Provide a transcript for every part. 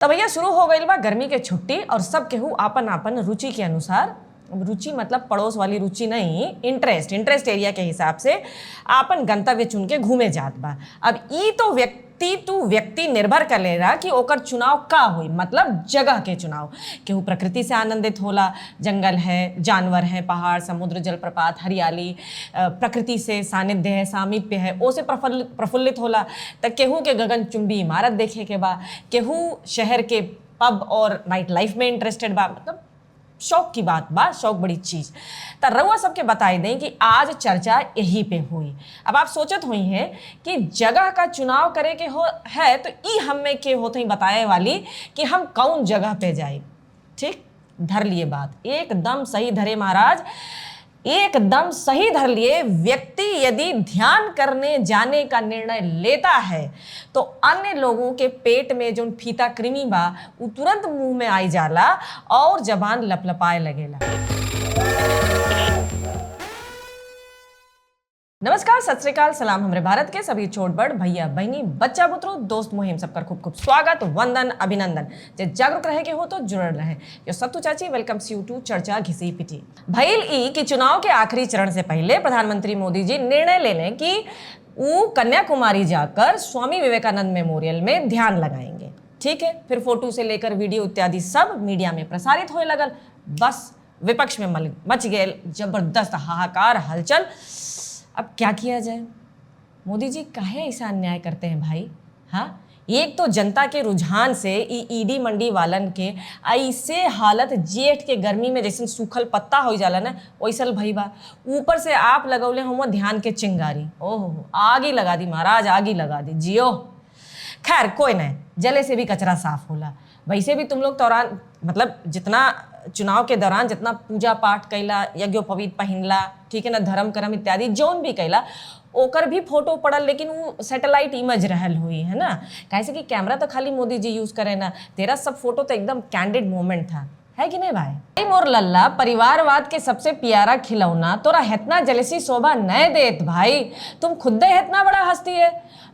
तो भैया शुरू हो गई बा गर्मी के छुट्टी और सब केहू आपन आपन रुचि के अनुसार, रुचि मतलब पड़ोस वाली रुचि नहीं, इंटरेस्ट एरिया के हिसाब से आपन गंतव्य चुन के घूमे जात बा। अब ई तो व्यक्ति टू व्यक्ति निर्भर करेला कि ओकर चुनाव का होई, मतलब जगह के चुनाव। केहू प्रकृति से आनंदित होला, जंगल है, जानवर है, पहाड़, समुद्र, जलप्रपात, हरियाली, प्रकृति से सानिध्य है, सामीप्य है, ओसे प्रफुल्लित होला। त केहू के गगनचुंबी इमारत देखे के बा, केहू शहर के पब और नाइट लाइफ में इंटरेस्टेड बा। मतलब शौक की बात बा, शौक बड़ी चीज। तो रउआ सबके बताई दें कि आज चर्चा यही पे हुई। अब आप सोचत हुई हैं कि जगह का चुनाव करे के हो है तो ई हमें के होते ही बताए वाली कि हम कौन जगह पे जाए। ठीक, धर लिए बात, एकदम सही धरे महाराज, एकदम सही धर लिए। व्यक्ति यदि ध्यान करने जाने का निर्णय लेता है तो अन्य लोगों के पेट में जो फीता कृमि बा उ तुरंत मुंह में आई जाला और जबान लपलपाए लगेला। नमस्कार, सत श्री अकाल, सलाम हमरे भारत के सभी छोट बड़ भैया बहनी बच्चा बुतरू दोस्त मुहिम सबकर खूब खूब स्वागत, वंदन, अभिनंदन। जे जागरूक रहे के हो तो जुड़ल रहे। यो सत्तू चाची वेलकम्स यू टू चर्चा घिसी पिटी। भइल ई कि चुनाव के आखिरी चरण से पहले प्रधानमंत्री मोदी जी निर्णय ले लें कि वो कन्याकुमारी जाकर स्वामी विवेकानंद मेमोरियल में ध्यान लगाएंगे। ठीक है, फिर फोटो से लेकर वीडियो इत्यादि सब मीडिया में प्रसारित होने लगल। बस विपक्ष में मच गए जबरदस्त हाहाकार, हलचल। अब क्या किया जाए? मोदी जी काहे ऐसा अन्याय करते हैं भाई? हाँ, एक तो जनता के रुझान से ईडी मंडी वालन के ऐसे हालत जेठ के गर्मी में जैसे सूखल पत्ता हो जाला ना वैसल भई बा। ऊपर से आप लगौले हम ध्यान के चिंगारी, ओह आग ही लगा दी महाराज, आग ही लगा दी जियो। खैर कोई नहीं, जले से भी कचरा साफ होला। वैसे भी तुम लोग दौरान मतलब जितना चुनाव के दौरान जितना पूजा पाठ कैला, यज्ञोपवीत पहिनला, ठीक है ना, धर्म कर्म इत्यादि जौन भी कैला ओकर भी फोटो पड़ल, लेकिन वो सैटेलाइट इमेज रहल हुई है ना। कैसे कि कैमरा तो खाली मोदी जी यूज करे ना, तेरा सब फोटो तो एकदम कैंडिड मोमेंट था, है कि नहीं भाई? मोर लल्ला, परिवारवाद के सबसे प्यारा खिलौना तोरा हेतना जलसी शोभा नए देत भाई। तुम खुद हेतना बड़ा हस्ती है।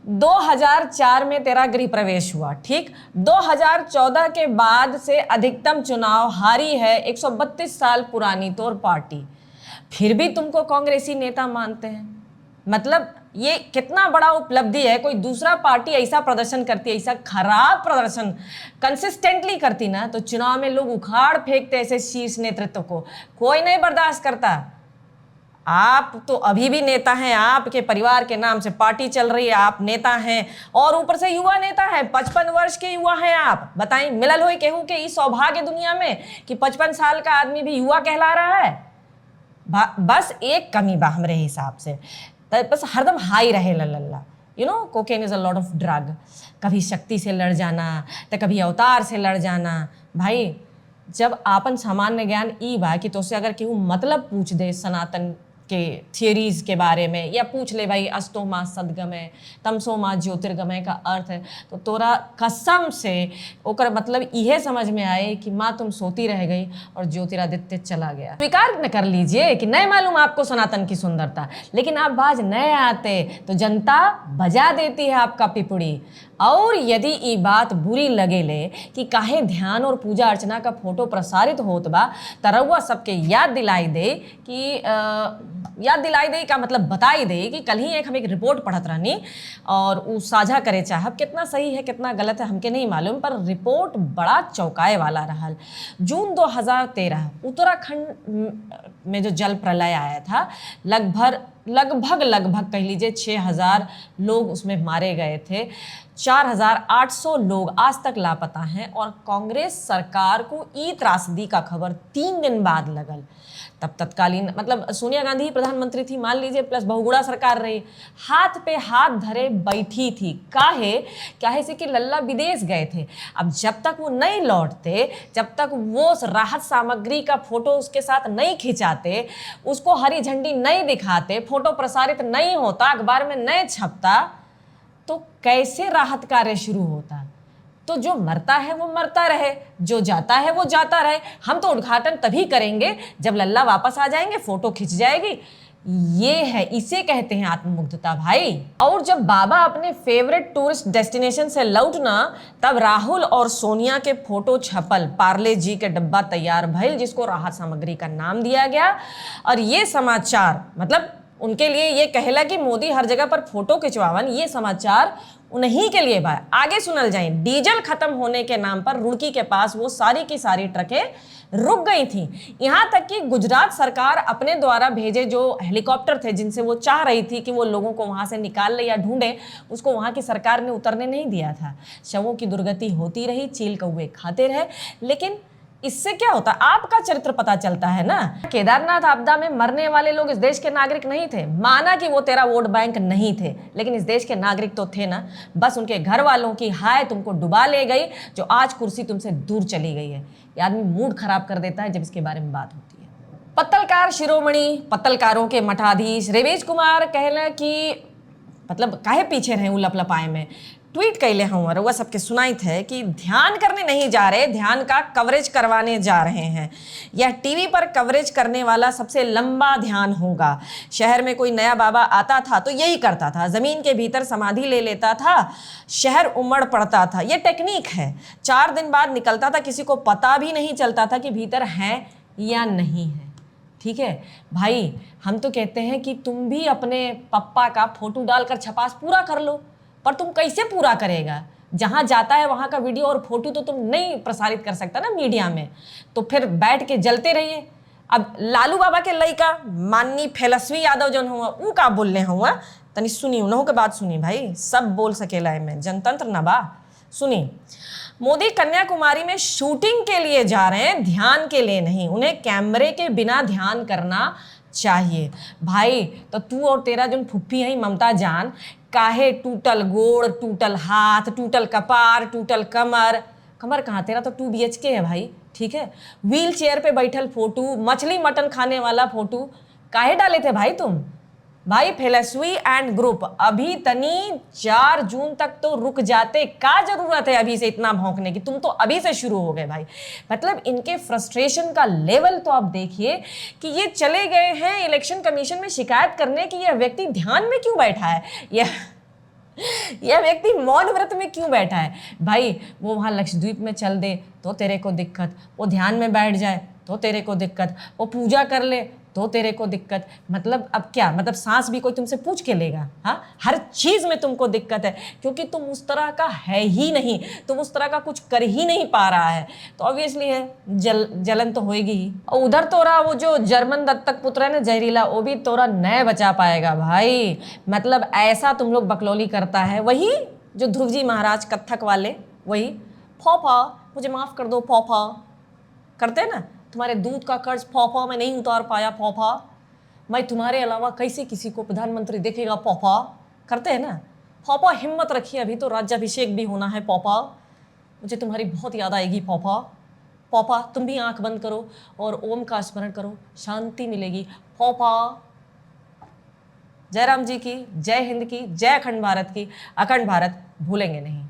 2004 में तेरा गृह प्रवेश हुआ, ठीक। 2014 के बाद से अधिकतम चुनाव हारी है 132 साल पुरानी तोर पार्टी, फिर भी तुमको कांग्रेसी नेता मानते हैं। मतलब ये कितना बड़ा उपलब्धि है। कोई दूसरा पार्टी ऐसा प्रदर्शन करती, ऐसा खराब प्रदर्शन कंसिस्टेंटली करती ना तो चुनाव में लोग उखाड़ फेंकते ऐसे शीर्ष नेतृत्व को, कोई नहीं बर्दाश्त करता। आप तो अभी भी नेता हैं, आपके परिवार के नाम से पार्टी चल रही है, आप नेता हैं और ऊपर से युवा नेता हैं, 55 वर्ष के युवा हैं आप। बताएं, मिलल हो केहू के इस सौभाग्य दुनिया में कि 55 साल का आदमी भी युवा कहला रहा है। बस एक कमी बा हमरे हिसाब से, बस हरदम हाई रहे लल्ला। You know, cocaine is a lot of drug. कभी शक्ति से लड़ जाना तो कभी अवतार से लड़ जाना। भाई जब आपन सामान्य ज्ञान ई बा कि तोसे अगर केहू मतलब पूछ दे सनातन के थियरीज के बारे में, या पूछ ले भाई अस्तो माँ सदगमय तमसो माँ ज्योतिर्गमय का अर्थ है, तो तोरा कसम से ओकर मतलब यह समझ में आए कि माँ तुम सोती रह गई और ज्योतिरादित्य चला गया। स्वीकार न कर लीजिए कि नहीं मालूम आपको सनातन की सुंदरता, लेकिन आप बाज नए आते तो जनता बजा देती है आपका पिपुड़ी। और यदि ये बात बुरी लगेले कि काहे ध्यान और पूजा अर्चना का फोटो प्रसारित होत बा, तरवा सबके याद दिलाई दे कि याद दिलाई दे का मतलब बताई दे कि कल ही हम एक रिपोर्ट पढ़त रहनी और वो साझा करे चाहब। कितना सही है कितना गलत है हमके नहीं मालूम, पर रिपोर्ट बड़ा चौंकाए वाला रहल। जून 2013 उत्तराखंड में जो जल प्रलय आया था, लगभग कह लीजिए 6000 लोग उसमें मारे गए थे। 4800 लोग आज तक लापता हैं और कांग्रेस सरकार को ई त्रासदी का खबर 3 दिन बाद लगल। तब तत्कालीन मतलब सोनिया गांधी प्रधानमंत्री थी मान लीजिए, प्लस बहुगुणा सरकार रही, हाथ पे हाथ धरे बैठी थी। काहे से कि लल्ला विदेश गए थे। अब जब तक वो नहीं लौटते, जब तक वो राहत सामग्री का फोटो उसके साथ नहीं खिंचाते, उसको हरी झंडी नहीं दिखाते, फोटो प्रसारित नहीं होता, अखबार में नहीं छपता, तो कैसे राहत कार्य शुरू होता? तो जो मरता है वो मरता रहे, जो जाता है वो जाता रहे। हम तो उद्घाटन तभी करेंगे जब लल्ला वापस आ जाएंगे, फोटो खिंच जाएगी, ये है, इसे कहते हैं आत्ममुग्धता भाई। और जब बाबा अपने फेवरेट टूरिस्ट डेस्टिनेशन से लौटना, तब राहुल और सोनिया के फोटो छपल, पार्ले जी के डब्बा तैयार भइल, जिसको राहत सामग्री का नाम दिया गया। और ये समाचार मतलब उनके लिए ये कहला कि मोदी हर जगह पर फोटो खिंचवावन, ये समाचार उन्हीं के लिए भाई। आगे सुनल जाए, डीजल खत्म होने के नाम पर रुड़की के पास वो सारी की सारी ट्रकें रुक गई थी। यहां तक कि गुजरात सरकार अपने द्वारा भेजे जो हेलीकॉप्टर थे, जिनसे वो चाह रही थी कि वो लोगों को वहां से निकाल ले या ढूंढे, उसको वहां की सरकार ने उतरने नहीं दिया था। शवों की दुर्गति होती रही, चील कौवे खाते रहे। लेकिन इससे क्या होता, आपका चरित्र पता चलता है ना। केदारनाथ आपदा में मरने वाले लोग इस देश के नागरिक नहीं थे। माना कि वो तेरा वोट बैंक नहीं थे, लेकिन इस देश के नागरिक तो थे ना। बस उनके घर वालों की हाय तुमको डुबा ले गई, जो आज कुर्सी तुमसे दूर चली गई है। ये आदमी मूड खराब कर देता है जब इसके बारे में बात होती है। पत्तलकार शिरोमणि, पत्तलकारों के मठाधीश रवीश कुमार कहला कि मतलब काहे पीछे रहे लपलपाए में, ट्वीट कैले हूँ और वह सबके सुनाई थे कि ध्यान करने नहीं जा रहे, ध्यान का कवरेज करवाने जा रहे हैं। यह टीवी पर कवरेज करने वाला सबसे लंबा ध्यान होगा। शहर में कोई नया बाबा आता था तो यही करता था, जमीन के भीतर समाधि ले लेता था, शहर उमड़ पड़ता था। यह टेक्निक है। 4 दिन बाद निकलता था, किसी को पता भी नहीं चलता था कि भीतर है या नहीं है। ठीक है भाई, हम तो कहते हैं कि तुम भी अपने पप्पा का फोटो डालकर छपास पूरा कर लो, पर तुम कैसे पूरा करेगा? जहां जाता है वहां का वीडियो और फोटो तो तुम नहीं प्रसारित कर सकता ना मीडिया में, तो फिर बैठ के जलते रहिए। अब लालू बाबा के लइका माननी फेलस्वी यादव जौन हुआ, ऊ का बोलने हुआ, तनी सुनी, उन्हों के बात सुनी भाई, सब बोल सकेला है, जनतंत्र ना बा। सुनी, मोदी कन्याकुमारी में शूटिंग के लिए जा रहे हैं, ध्यान के लिए नहीं। उन्हें कैमरे के बिना ध्यान करना चाहिए भाई। तो तू और तेरा जो फुफ्फी है ममता जान, काहे टूटल गोड़, टूटल हाथ, टूटल कपार, टूटल कमर, कमर कहाँ, तेरा तो 2 BHK है भाई। ठीक है, व्हील चेयर पे बैठल फोटो, मछली मटन खाने वाला फोटो काहे डाले थे भाई तुम? भाई फेलस्वी एंड ग्रुप, अभी तनी 4 जून तक तो रुक जाते, क्या जरूरत है अभी से इतना भौंकने की? तुम तो अभी से शुरू हो गए भाई। मतलब इनके फ्रस्ट्रेशन का लेवल तो आप देखिए कि ये चले गए हैं इलेक्शन कमीशन में शिकायत करने की यह व्यक्ति ध्यान में क्यों बैठा है, यह व्यक्ति मौन व्रत में क्यों बैठा है भाई। वो वहां लक्षद्वीप में चल दे तो तेरे को दिक्कत, वो ध्यान में बैठ जाए तो तेरे को दिक्कत, वो पूजा कर ले तो तेरे को दिक्कत। मतलब अब क्या, मतलब सांस भी कोई तुमसे पूछ के लेगा? हाँ, हर चीज में तुमको दिक्कत है, क्योंकि तुम उस तरह का है ही नहीं, तुम उस तरह का कुछ कर ही नहीं पा रहा है, तो ऑब्वियसली है जलन तो होएगी ही। और उधर तोरा वो जो जर्मन दत्तक पुत्र है ना जहरीला, वो भी तोरा नहीं बचा पाएगा भाई। मतलब ऐसा तुम लोग बकलौली करता है, वही जो ध्रुव जी महाराज कत्थक वाले, वही फौफा मुझे माफ कर दो फौफा करते ना, तुम्हारे दूध का कर्ज फौफा मैं नहीं उतार पाया फौफा, मैं तुम्हारे अलावा कैसे किसी को प्रधानमंत्री देखेगा फौफा, करते हैं ना। फौफा हिम्मत रखिए, अभी तो राज्याभिषेक भी होना है फौफा, मुझे तुम्हारी बहुत याद आएगी फौफा। फौफा तुम भी आंख बंद करो और ओम का स्मरण करो, शांति मिलेगी फौफा। जय राम जी की, जय हिंद की, जय अखंड भारत की। अखंड भारत भूलेंगे नहीं।